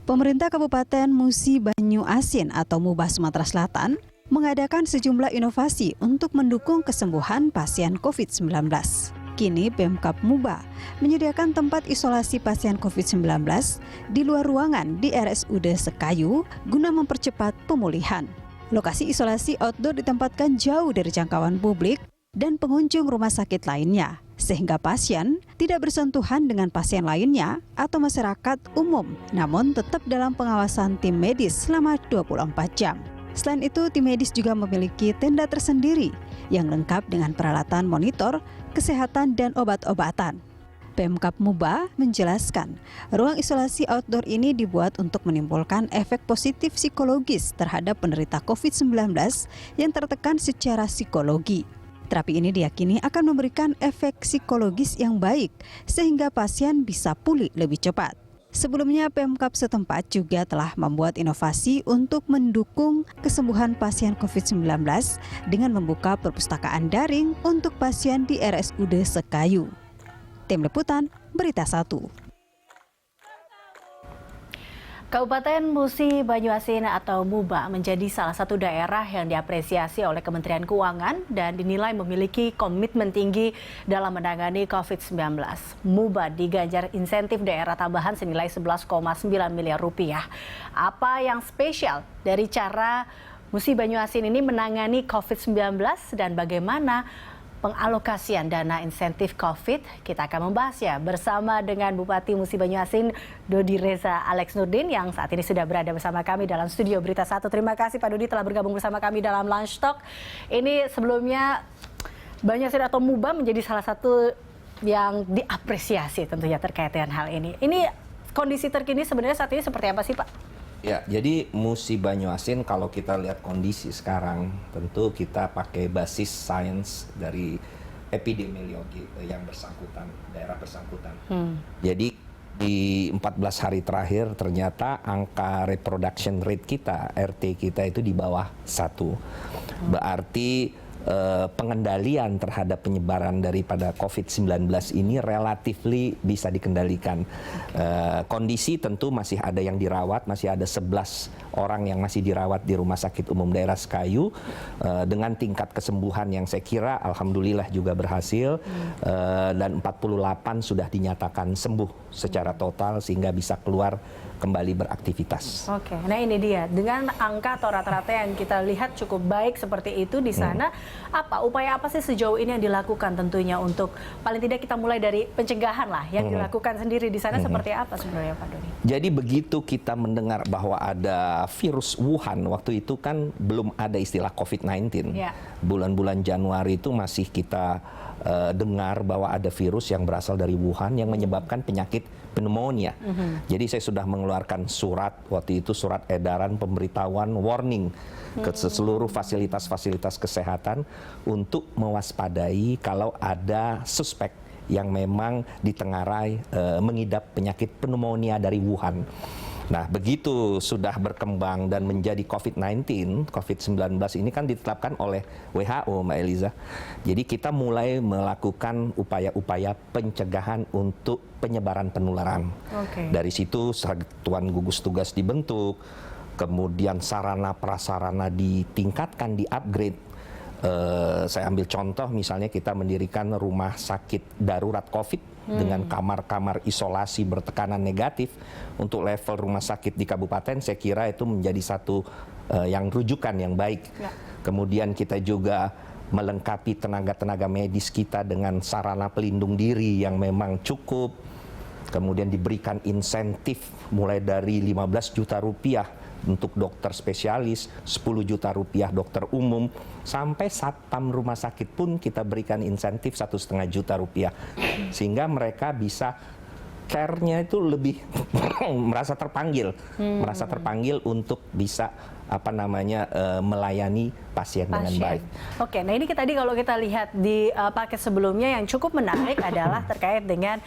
Pemerintah Kabupaten Musi Banyu Asin atau Muba Sumatera Selatan mengadakan sejumlah inovasi untuk mendukung kesembuhan pasien COVID-19. Kini Pemkab Muba menyediakan tempat isolasi pasien COVID-19 di luar ruangan di RSUD Sekayu guna mempercepat pemulihan. Lokasi isolasi outdoor ditempatkan jauh dari jangkauan publik dan pengunjung rumah sakit lainnya, sehingga pasien tidak bersentuhan dengan pasien lainnya atau masyarakat umum, namun tetap dalam pengawasan tim medis selama 24 jam. Selain itu, tim medis juga memiliki tenda tersendiri yang lengkap dengan peralatan monitor, kesehatan, dan obat-obatan. Pemkab Muba menjelaskan, ruang isolasi outdoor ini dibuat untuk menimbulkan efek positif psikologis terhadap penderita COVID-19 yang tertekan secara psikologi. Terapi ini diyakini akan memberikan efek psikologis yang baik sehingga pasien bisa pulih lebih cepat. Sebelumnya, Pemkab setempat juga telah membuat inovasi untuk mendukung kesembuhan pasien COVID-19 dengan membuka perpustakaan daring untuk pasien di RSUD Sekayu. Tim Liputan, Berita 1. Kabupaten Musi Banyu Asin atau Muba menjadi salah satu daerah yang diapresiasi oleh Kementerian Keuangan dan dinilai memiliki komitmen tinggi dalam menangani COVID-19. Muba diganjar insentif daerah tambahan senilai 11,9 miliar rupiah. Apa yang spesial dari cara Musi Banyu Asin ini menangani COVID-19 dan bagaimana pengalokasian dana insentif COVID? Kita akan membahasnya bersama dengan Bupati Musi Banyu Asin, Dodi Reza Alex Nurdin, yang saat ini sudah berada bersama kami dalam studio Berita 1. Terima kasih Pak Dodi telah bergabung bersama kami dalam Lunch Talk. Ini sebelumnya Banyu Asin atau Muba menjadi salah satu yang diapresiasi tentunya terkait dengan hal ini. Ini kondisi terkini sebenarnya saat ini seperti apa sih Pak? Ya, jadi Musi Banyu Asin kalau kita lihat kondisi sekarang, tentu kita pakai basis sains dari epidemiologi yang bersangkutan, daerah bersangkutan. Jadi di 14 hari terakhir ternyata angka reproduction rate kita, RT kita itu di bawah 1. Berarti pengendalian terhadap penyebaran daripada COVID-19 ini relatifly bisa dikendalikan. Kondisi tentu masih ada yang dirawat, masih ada 11 orang yang masih dirawat di Rumah Sakit Umum Daerah Sekayu dengan tingkat kesembuhan yang saya kira alhamdulillah juga berhasil, dan 48 sudah dinyatakan sembuh secara total sehingga bisa keluar kembali beraktivitas. Oke, nah ini dia. Dengan angka atau rata-rata yang kita lihat cukup baik seperti itu di sana, upaya apa sih sejauh ini yang dilakukan tentunya untuk paling tidak kita mulai dari pencegahan lah yang dilakukan sendiri di sana seperti apa sebenarnya Pak Dodi? Jadi begitu kita mendengar bahwa ada virus Wuhan, waktu itu kan belum ada istilah COVID-19. Bulan-bulan Januari itu masih kita dengar bahwa ada virus yang berasal dari Wuhan yang menyebabkan penyakit pneumonia. Jadi saya sudah mengeluarkan surat, waktu itu surat edaran pemberitahuan warning ke seluruh fasilitas-fasilitas kesehatan untuk mewaspadai kalau ada suspek yang memang ditengarai mengidap penyakit pneumonia dari Wuhan. Nah, begitu sudah berkembang dan menjadi COVID-19 ini kan ditetapkan oleh WHO, Mbak Eliza. Jadi kita mulai melakukan upaya-upaya pencegahan untuk penyebaran penularan. Dari situ satuan gugus tugas dibentuk, kemudian sarana prasarana ditingkatkan, di-upgrade. Saya ambil contoh misalnya kita mendirikan rumah sakit darurat COVID dengan kamar-kamar isolasi bertekanan negatif untuk level rumah sakit di kabupaten. Saya kira itu menjadi satu yang rujukan yang baik. Kemudian kita juga melengkapi tenaga-tenaga medis kita dengan sarana pelindung diri yang memang cukup. Kemudian diberikan insentif mulai dari 15 juta rupiah untuk dokter spesialis, 10 juta rupiah dokter umum, sampai satpam rumah sakit pun kita berikan insentif 1,5 juta rupiah. Sehingga mereka bisa care-nya itu lebih merasa terpanggil untuk bisa melayani pasien dengan baik. Oke, nah ini tadi kalau kita lihat di paket sebelumnya yang cukup menarik adalah terkait dengan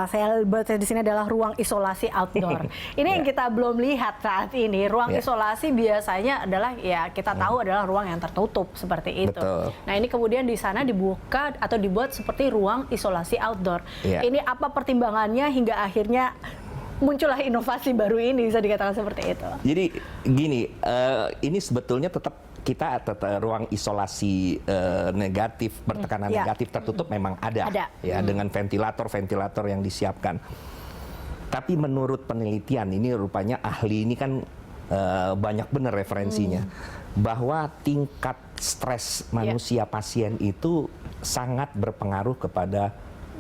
saya baca di sini adalah ruang isolasi outdoor. Ini yang kita belum lihat saat ini. Ruang isolasi biasanya adalah ya kita tahu adalah ruang yang tertutup seperti itu. Nah, ini kemudian di sana dibuka atau dibuat seperti ruang isolasi outdoor. Ini apa pertimbangannya hingga akhirnya muncullah inovasi baru ini, bisa dikatakan seperti itu. Jadi gini, ini sebetulnya tetap kita ruang isolasi negatif, bertekanan negatif tertutup memang ada. Ya, dengan ventilator yang disiapkan. Tapi menurut penelitian ini rupanya ahli ini kan banyak benar referensinya, bahwa tingkat stres manusia pasien itu sangat berpengaruh kepada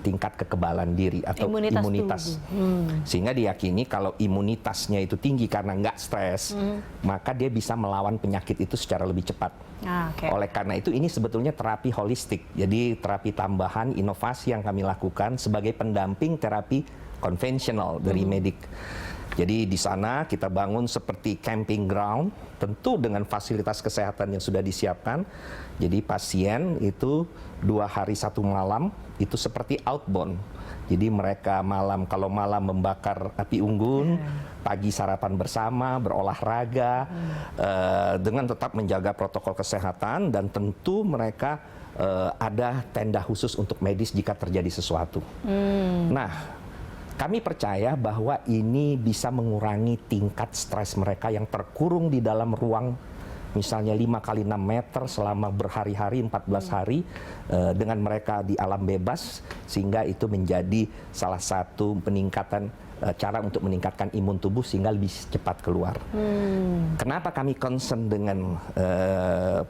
tingkat kekebalan diri atau imunitas. Sehingga diyakini kalau imunitasnya itu tinggi karena nggak stres, maka dia bisa melawan penyakit itu secara lebih cepat. Oleh karena itu ini sebetulnya terapi holistik. Jadi terapi tambahan, inovasi yang kami lakukan sebagai pendamping terapi konvensional dari medik. Jadi di sana kita bangun seperti camping ground, tentu dengan fasilitas kesehatan yang sudah disiapkan. Jadi pasien itu 2 hari 1 malam itu seperti outbound. Jadi mereka kalau malam membakar api unggun, pagi sarapan bersama, berolahraga, dengan tetap menjaga protokol kesehatan, dan tentu mereka ada tenda khusus untuk medis jika terjadi sesuatu. Nah, kami percaya bahwa ini bisa mengurangi tingkat stres mereka yang terkurung di dalam ruang misalnya 5 kali 6 meter selama berhari-hari, 14 hari, dengan mereka di alam bebas, sehingga itu menjadi salah satu peningkatan cara untuk meningkatkan imun tubuh sehingga lebih cepat keluar. Kenapa kami concern dengan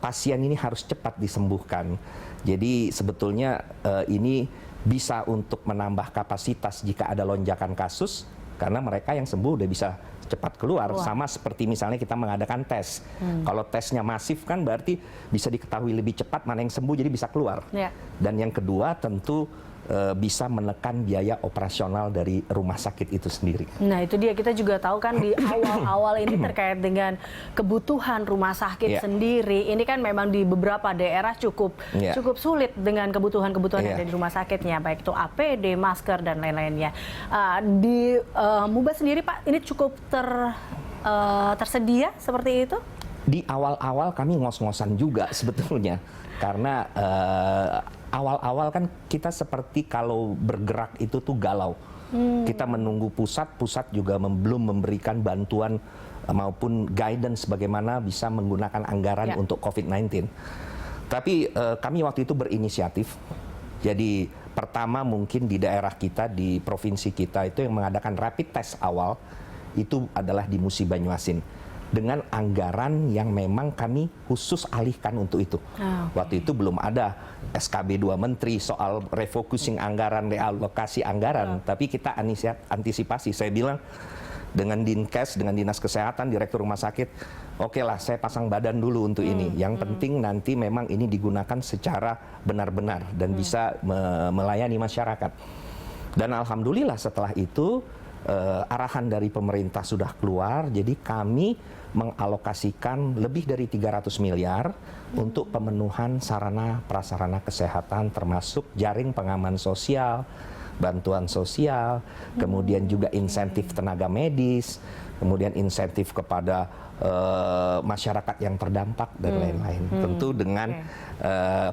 pasien ini harus cepat disembuhkan? Jadi sebetulnya ini bisa untuk menambah kapasitas jika ada lonjakan kasus, karena mereka yang sembuh udah bisa cepat keluar. Sama seperti misalnya kita mengadakan tes. Kalau tesnya masif kan berarti bisa diketahui lebih cepat mana yang sembuh, jadi bisa keluar. Dan yang kedua tentu bisa menekan biaya operasional dari rumah sakit itu sendiri. Nah itu dia, kita juga tahu kan di awal-awal ini terkait dengan kebutuhan rumah sakit sendiri. Ini kan memang di beberapa daerah cukup sulit dengan kebutuhan-kebutuhan yang ada di rumah sakitnya, baik itu APD, masker, dan lain-lainnya. Di MUBA sendiri Pak, ini cukup tersedia seperti itu? Di awal-awal kami ngos-ngosan juga sebetulnya, karena awal-awal kan kita seperti kalau bergerak itu tuh galau. Kita menunggu pusat juga belum memberikan bantuan maupun guidance bagaimana bisa menggunakan anggaran untuk COVID-19. Tapi kami waktu itu berinisiatif. Jadi pertama mungkin di daerah kita, di provinsi kita itu yang mengadakan rapid test awal itu adalah di Musi Banyuasin, dengan anggaran yang memang kami khusus alihkan untuk itu. Waktu itu belum ada SKB 2 Menteri soal refocusing anggaran, realokasi anggaran, tapi kita antisipasi. Saya bilang dengan Dinkes, dengan Dinas Kesehatan, Direktur Rumah Sakit, oke lah saya pasang badan dulu untuk ini. Yang penting nanti memang ini digunakan secara benar-benar dan bisa melayani masyarakat. Dan alhamdulillah setelah itu arahan dari pemerintah sudah keluar, jadi kami mengalokasikan lebih dari 300 miliar untuk pemenuhan sarana prasarana kesehatan, termasuk jaring pengaman sosial, bantuan sosial, kemudian juga insentif tenaga medis, kemudian insentif kepada masyarakat yang terdampak dan lain-lain. Tentu dengan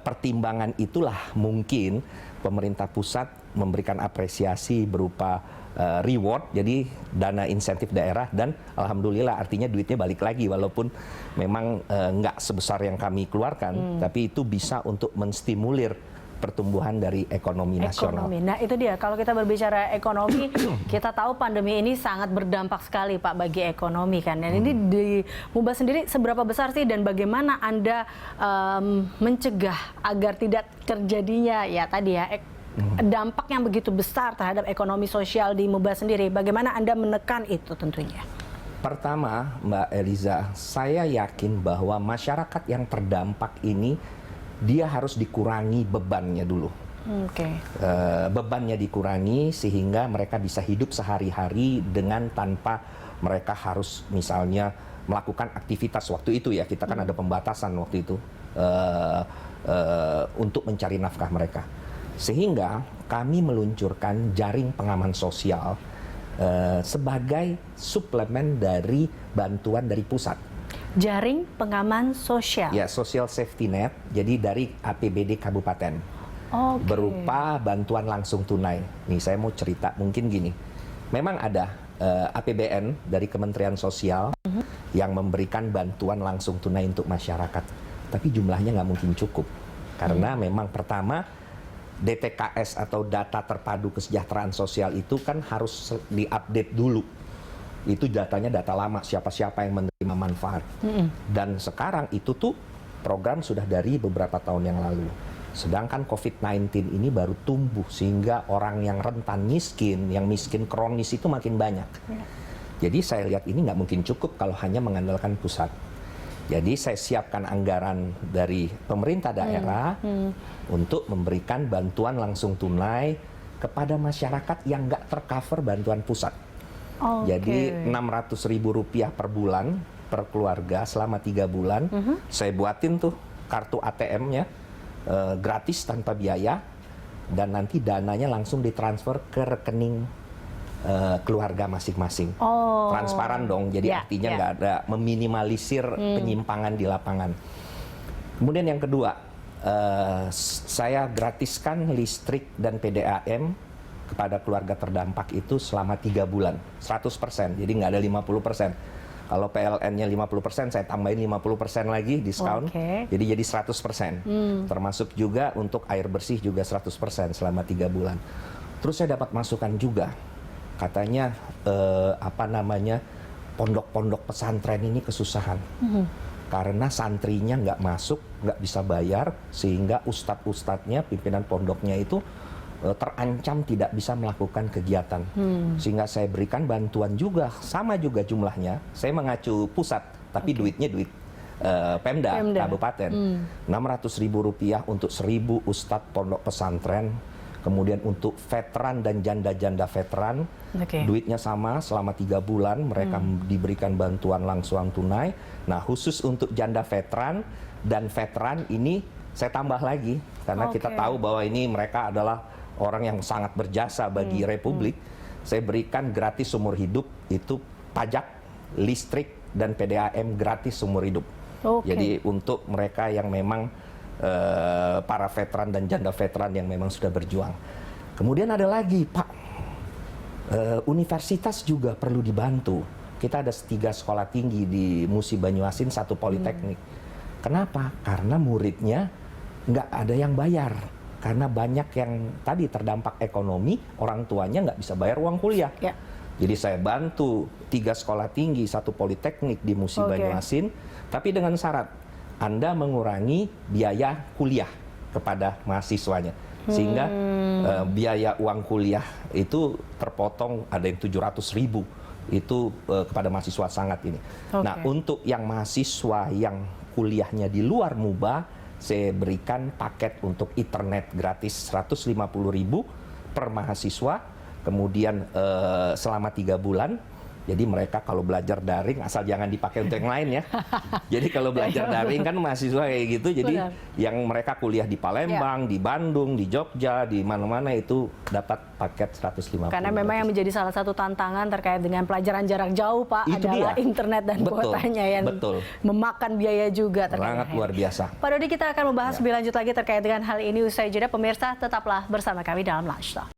pertimbangan itulah mungkin pemerintah pusat memberikan apresiasi berupa reward, jadi dana insentif daerah, dan alhamdulillah artinya duitnya balik lagi walaupun memang nggak sebesar yang kami keluarkan, tapi itu bisa untuk menstimulir pertumbuhan dari ekonomi nasional. Nah itu dia, kalau kita berbicara ekonomi, kita tahu pandemi ini sangat berdampak sekali Pak bagi ekonomi kan. Dan ini di MUBA sendiri seberapa besar sih, dan bagaimana Anda mencegah agar tidak terjadinya ya tadi ya dampak yang begitu besar terhadap ekonomi sosial di MUBA sendiri? Bagaimana Anda menekan itu tentunya? Pertama Mbak Eliza, saya yakin bahwa masyarakat yang terdampak ini dia harus dikurangi bebannya dulu. Bebannya dikurangi sehingga mereka bisa hidup sehari-hari dengan tanpa mereka harus misalnya melakukan aktivitas waktu itu ya, kita kan ada pembatasan waktu itu untuk mencari nafkah mereka. Sehingga kami meluncurkan jaring pengaman sosial sebagai suplemen dari bantuan dari pusat. Jaring pengaman sosial? Ya, social safety net, jadi dari APBD kabupaten. Berupa bantuan langsung tunai. Nih saya mau cerita, mungkin gini, memang ada APBN dari Kementerian Sosial yang memberikan bantuan langsung tunai untuk masyarakat. Tapi jumlahnya nggak mungkin cukup. Karena memang pertama, DTKS atau Data Terpadu Kesejahteraan Sosial itu kan harus diupdate dulu. Itu datanya data lama, siapa-siapa yang menerima manfaat. Dan sekarang itu tuh program sudah dari beberapa tahun yang lalu. Sedangkan COVID-19 ini baru tumbuh sehingga orang yang rentan miskin, yang miskin kronis itu makin banyak. Jadi saya lihat ini nggak mungkin cukup kalau hanya mengandalkan pusat. Jadi saya siapkan anggaran dari pemerintah daerah untuk memberikan bantuan langsung tunai kepada masyarakat yang nggak tercover bantuan pusat. Jadi Rp600.000 per bulan per keluarga selama 3 bulan. Saya buatin tuh kartu ATM-nya gratis tanpa biaya, dan nanti dananya langsung ditransfer ke rekening keluarga masing-masing. Transparan dong, jadi artinya nggak ada meminimalisir penyimpangan di lapangan. Kemudian yang kedua, saya gratiskan listrik dan PDAM kepada keluarga terdampak itu selama 3 bulan, 100%, jadi nggak ada 50%. Kalau PLN-nya 50%, saya tambahin 50% lagi diskon, jadi 100%. Termasuk juga untuk air bersih juga 100% selama 3 bulan. Terus saya dapat masukan juga, katanya pondok-pondok pesantren ini kesusahan. Karena santrinya nggak masuk, nggak bisa bayar, sehingga ustadz-ustadznya, pimpinan pondoknya itu terancam tidak bisa melakukan kegiatan. Sehingga saya berikan bantuan juga, sama juga jumlahnya. Saya mengacu pusat, tapi duitnya duit Pemda Kabupaten. Rp600.000 untuk 1.000 ustadz pondok pesantren. Kemudian untuk veteran dan janda-janda veteran, duitnya sama selama 3 bulan, mereka diberikan bantuan langsung tunai. Nah, khusus untuk janda veteran dan veteran ini saya tambah lagi, karena kita tahu bahwa ini mereka adalah orang yang sangat berjasa bagi Republik. Saya berikan gratis seumur hidup, itu pajak, listrik, dan PDAM gratis seumur hidup. Jadi untuk mereka yang memang para veteran dan janda veteran yang memang sudah berjuang. Kemudian ada lagi, Pak, universitas juga perlu dibantu. Kita ada 3 sekolah tinggi di Musi Banyuasin, 1 politeknik. Kenapa? Karena muridnya nggak ada yang bayar. Karena banyak yang tadi terdampak ekonomi, orang tuanya nggak bisa bayar uang kuliah. Jadi saya bantu 3 sekolah tinggi, 1 politeknik di Musi Banyuasin, tapi dengan syarat Anda mengurangi biaya kuliah kepada mahasiswanya. Sehingga biaya uang kuliah itu terpotong, ada yang 700.000 itu kepada mahasiswa sangat ini. Nah, untuk yang mahasiswa yang kuliahnya di luar MUBA, saya berikan paket untuk internet gratis 150.000 per mahasiswa, kemudian selama 3 bulan. Jadi mereka kalau belajar daring, asal jangan dipakai untuk yang lain ya. Jadi kalau belajar daring kan mahasiswa kayak gitu, jadi yang mereka kuliah di Palembang, di Bandung, di Jogja, di mana-mana itu dapat paket 150. Karena memang yang menjadi salah satu tantangan terkait dengan pelajaran jarak jauh, Pak, itu adalah internet dan kuotanya yang memakan biaya juga. Sangat luar biasa. Pak Dodi, kita akan membahas lebih lanjut lagi terkait dengan hal ini usai jeda. Pemirsa, tetaplah bersama kami dalam Lunch Talk.